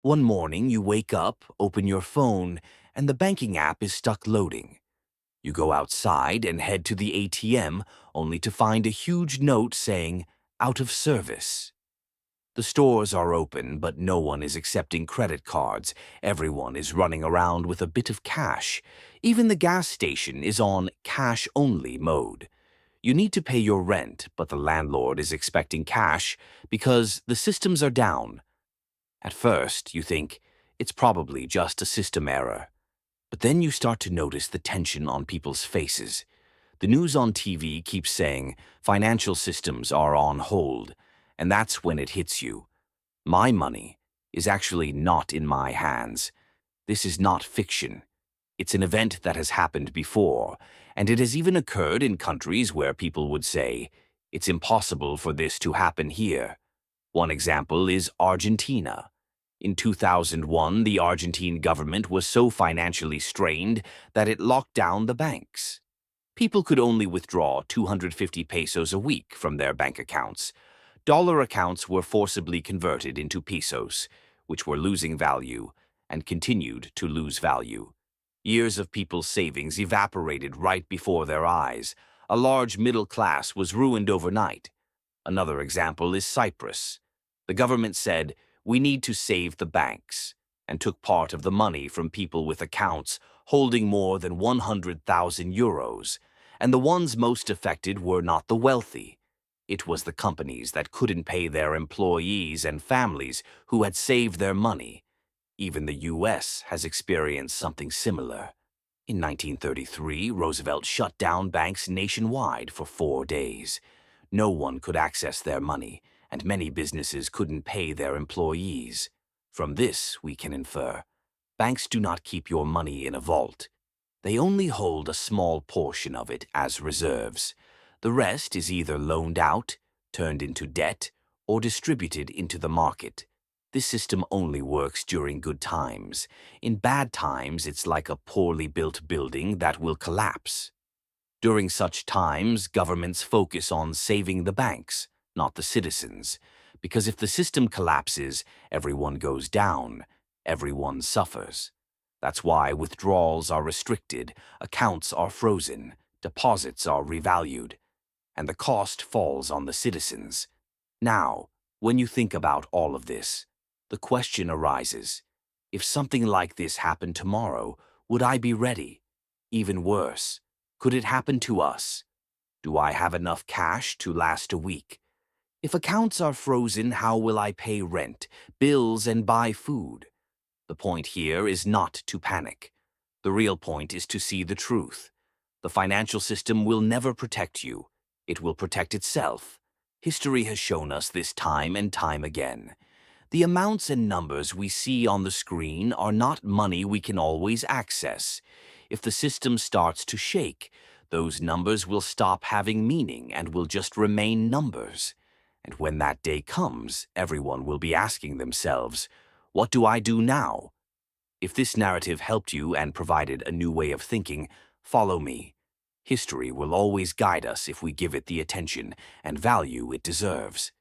One morning, you wake up, open your phone, and the banking app is stuck loading. You go outside and head to the ATM only to find a huge note saying, "Out of service." The stores are open, but no one is accepting credit cards. Everyone is running around with a bit of cash. Even the gas station is on cash-only mode. You need to pay your rent, but the landlord is expecting cash because the systems are down. At first, you think, it's probably just a system error. But then you start to notice the tension on people's faces. The news on TV keeps saying financial systems are on hold, and that's when it hits you. My money is actually not in my hands. This is not fiction. It's an event that has happened before, and it has even occurred in countries where people would say, it's impossible for this to happen here. One example is Argentina. In 2001, the Argentine government was so financially strained that it locked down the banks. People could only withdraw 250 pesos a week from their bank accounts. Dollar accounts were forcibly converted into pesos, which were losing value and continued to lose value. Years of people's savings evaporated right before their eyes. A large middle class was ruined overnight. Another example is Cyprus. The government said, "We need to save the banks," and took part of the money from people with accounts holding more than 100,000 euros. And the ones most affected were not the wealthy. It was the companies that couldn't pay their employees and families who had saved their money. Even the US has experienced something similar. In 1933, Roosevelt shut down banks nationwide for 4 days. No one could access their money, and many businesses couldn't pay their employees. From this, we can infer, banks do not keep your money in a vault. They only hold a small portion of it as reserves. The rest is either loaned out, turned into debt, or distributed into the market. This system only works during good times. In bad times, it's like a poorly built building that will collapse. During such times, governments focus on saving the banks, not the citizens, because if the system collapses, everyone goes down, everyone suffers. That's why withdrawals are restricted, accounts are frozen, deposits are revalued, and the cost falls on the citizens. Now, when you think about all of this, the question arises, if something like this happened tomorrow, would I be ready? Even worse, could it happen to us? Do I have enough cash to last a week? If accounts are frozen, how will I pay rent, bills, and buy food? The point here is not to panic. The real point is to see the truth. The financial system will never protect you. It will protect itself. History has shown us this time and time again. The amounts and numbers we see on the screen are not money we can always access. If the system starts to shake, those numbers will stop having meaning and will just remain numbers. And when that day comes, everyone will be asking themselves, what do I do now? If this narrative helped you and provided a new way of thinking, follow me. History will always guide us if we give it the attention and value it deserves.